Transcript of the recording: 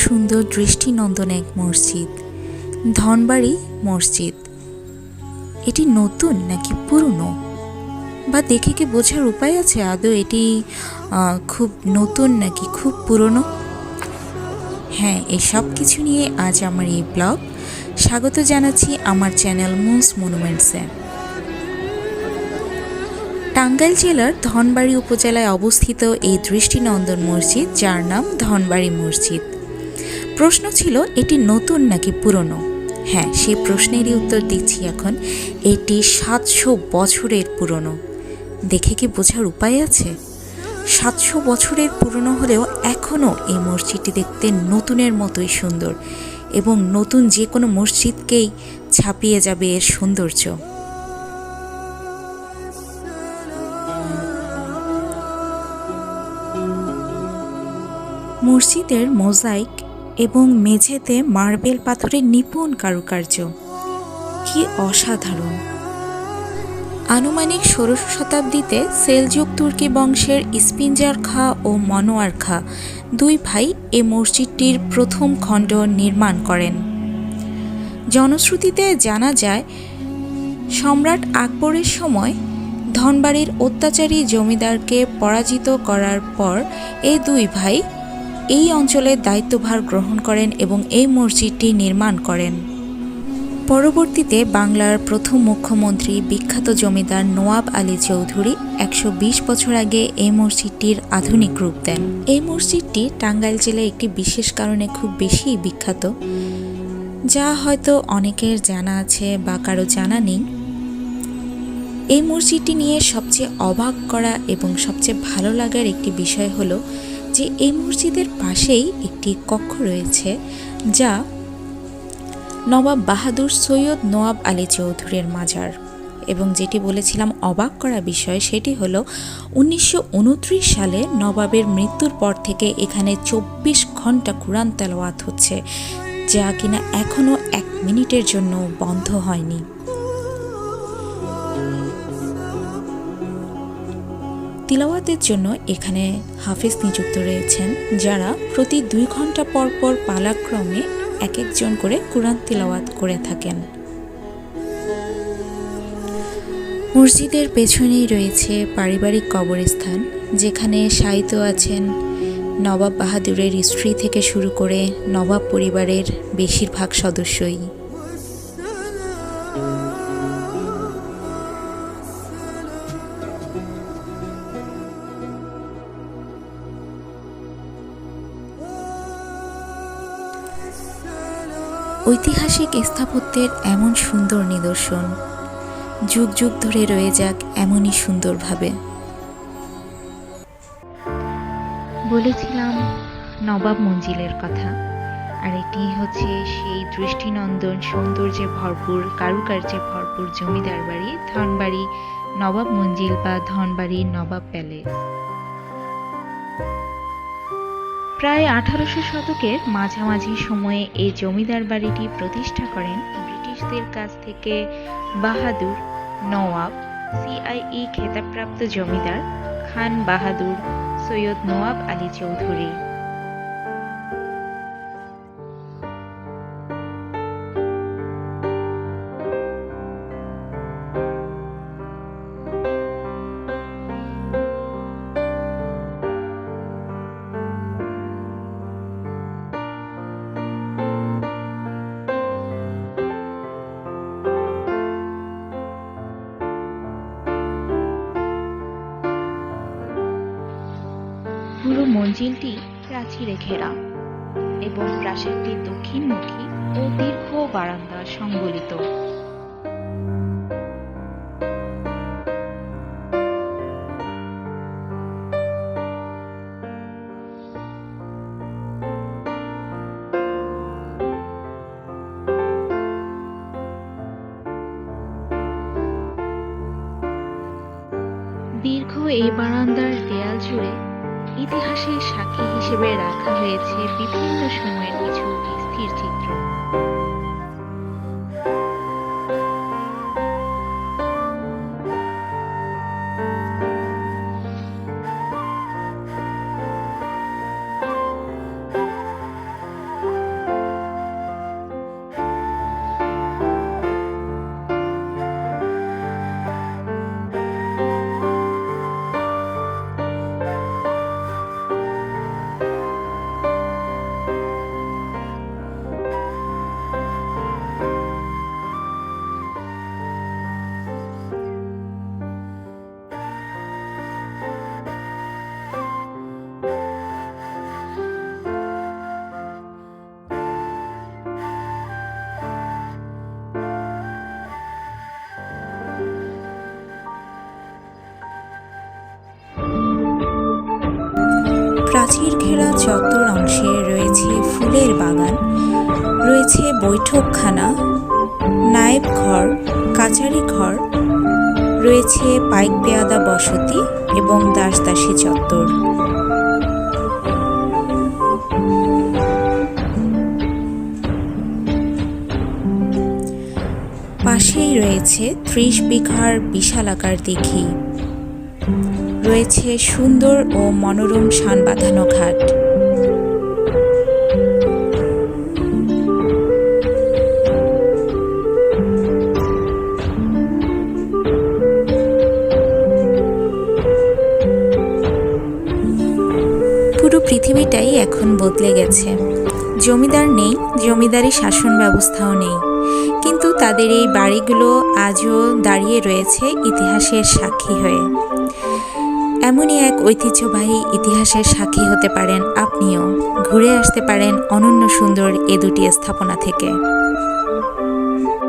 সুন্দর দৃষ্টিনন্দন এক মসজিদ, ধনবাড়ি মসজিদ। এটি নতুন নাকি পুরনো, বা দেখে কি বোঝার উপায় আছে আদৌ এটি খুব নতুন নাকি খুব পুরনো? হ্যাঁ, এই সব কিছু নিয়ে আজ আমার এই ব্লগ। স্বাগত জানাচ্ছি আমার চ্যানেল মুন্স মনুমেন্টসে। টাঙ্গাইল জেলার ধনবাড়ি উপজেলায় অবস্থিত এই দৃষ্টিনন্দন মসজিদ, যার নাম ধনবাড়ি মসজিদ। প্রশ্ন ছিল এটি নতুন নাকি পুরনো। হ্যাঁ, সেই প্রশ্নেরই উত্তর দিচ্ছি এখন। এটি 700 বছরের পুরনো। দেখে কি বোঝার উপায় আছে? 700 বছরের পুরনো হলেও এখনও এই মসজিদটি দেখতে নতুনের মতোই সুন্দর, এবং নতুন যে কোনো মসজিদকেই ছাপিয়ে যাবে এর সৌন্দর্য। মসজিদের মোজাইক এবং মেঝেতে মার্বেল পাথরের নিপুণ কারুকার্য কি অসাধারণ! আনুমানিক 16শ শতাব্দীতে সেলজুক তুর্কি বংশের ইস্পিঞ্জার খাঁ ও মনোয়ার খাঁ দুই ভাই এ মসজিদটির প্রথম খণ্ড নির্মাণ করেন। জনশ্রুতিতে জানা যায়, সম্রাট আকবরের সময় ধনবাড়ির অত্যাচারী জমিদারকে পরাজিত করার পর এই দুই ভাই এই অঞ্চলের দায়িত্বভার গ্রহণ করেন এবং এই মসজিদটি নির্মাণ করেন। পরবর্তীতে বাংলার প্রথম মুখ্যমন্ত্রী বিখ্যাত জমিদার নওয়াব আলী চৌধুরী 120 বছর আগে এই মসজিদটির আধুনিক রূপ দেন। এই মসজিদটি টাঙ্গাইল জেলায় একটি বিশেষ কারণে খুব বেশি বিখ্যাত, যা হয়তো অনেকের জানা আছে বা কারো জানা নেই। এই মসজিদটি নিয়ে সবচেয়ে অবাক করা এবং সবচেয়ে ভালো লাগার একটি বিষয় হলো যে এই মসজিদের পাশেই একটি কক্ষ রয়েছে, যা নবাব বাহাদুর সৈয়দ নওয়াব আলী চৌধুরীর মাজার। এবং যেটি বলেছিলাম অবাক করা বিষয়, সেটি হলো 1929 সালে নবাবের মৃত্যুর পর থেকে এখানে 24 ঘন্টা কুরআন তেলাওয়াত হচ্ছে, যা কিনা এখনও 1 মিনিটের জন্য বন্ধ হয়নি। তিলাওয়াতের জন্য এখানে হাফেজ নিযুক্ত রয়েছেন, যারা প্রতি 2 ঘন্টা পর পর পালাক্রমে এক একজন করে কুরআন তিলাওয়াত করে থাকেন। মসজিদের পেছনেই রয়েছে পারিবারিক কবরস্থান, যেখানে শায়িত আছেন নবাব বাহাদুরের স্ত্রী থেকে শুরু করে নবাব পরিবারের বেশিরভাগ সদস্যই। ঐতিহাসিক স্থাপত্যের এমন সুন্দর নিদর্শন যুগ যুগ ধরে রয়ে যাক এমনই সুন্দরভাবে। বলেছিলাম নবাব মঞ্জিলের কথা, আর এটি হচ্ছে সেই দৃষ্টিনন্দন সৌন্দর্যে ভরপুর, কারুকার্যে ভরপুর জমিদার বাড়ি ধনবাড়ি নবাব মঞ্জিল বা ধনবাড়ি নবাব প্যালেস। প্রায় 1800 শতকের মাঝামাঝি সময়ে এই জমিদার বাড়িটি প্রতিষ্ঠা করেন ব্রিটিশদের কাছ থেকে বাহাদুর নওয়াব, সিআইই খেতাবপ্রাপ্ত জমিদার খান বাহাদুর সৈয়দ নওয়াব আলী চৌধুরী। পুরো মঞ্জিলটি প্রাচীরে ঘেরা এবং প্রাসাদটি দক্ষিণমুখী ও দীর্ঘ বারান্দা সংবলিত। দীর্ঘ এই বারান্দার দেয়াল জুড়ে ইতিহাসের সাক্ষী হিসেবে রাখা হয়েছে বিভিন্ন সময়ের কিছু স্থির চিত্র। রয়েছে বৈঠকখানা, নায়েব ঘর, কাচারি ঘর, রয়েছে পাইক পেয়াদা বসতি এবং দাসদাসী চত্বর। পাশেই রয়েছে 30 বিঘার বিশালাকার দিঘি, রয়েছে সুন্দর ও মনোরম শান বাঁধানো ঘাট। পুরো পৃথিবীটাই এখন বদলে গেছে। জমিদার নেই, জমিদারি শাসন ব্যবস্থাও নেই, কিন্তু তাদের এই বাড়িগুলো আজও দাঁড়িয়ে রয়েছে ইতিহাসের সাক্ষী হয়ে। এমনই এক ঐতিহ্যবাহী ইতিহাসের সাক্ষী হতে পারেন আপনিও। ঘুরে আসতে পারেন অনন্য সুন্দর এ দুটি স্থাপনা থেকে।